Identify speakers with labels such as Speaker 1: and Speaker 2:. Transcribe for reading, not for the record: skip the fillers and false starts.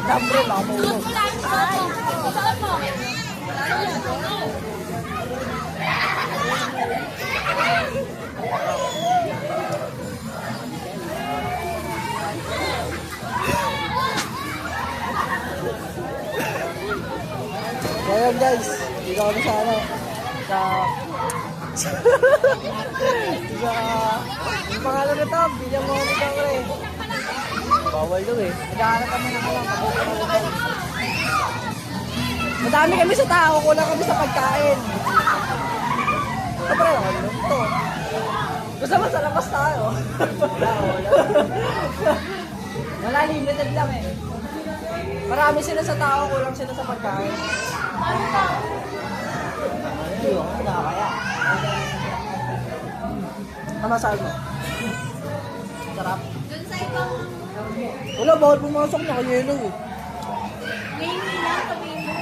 Speaker 1: Siyempre, makamulog. Ngayon guys, dito kami sa ano, sa yung pangalan nito, Bilyang Monica ko eh. Bawal daw eh. Naghahanap kami ng mga kabubuhan. Madami kami sa tao, kulang kami sa pagkain. Ito pre, ano ito? Gusto mo sa labas tayo? Wala, limited lang eh. Marami sila sa tao, kulang sila sa pagkain. Hindi yun, nakakaya. Ano saan mo? Sarap.
Speaker 2: Doon sa ibang...
Speaker 1: Wala, bawal pumasok na kanyelo eh.
Speaker 2: Ngayon lang, sabihin mo.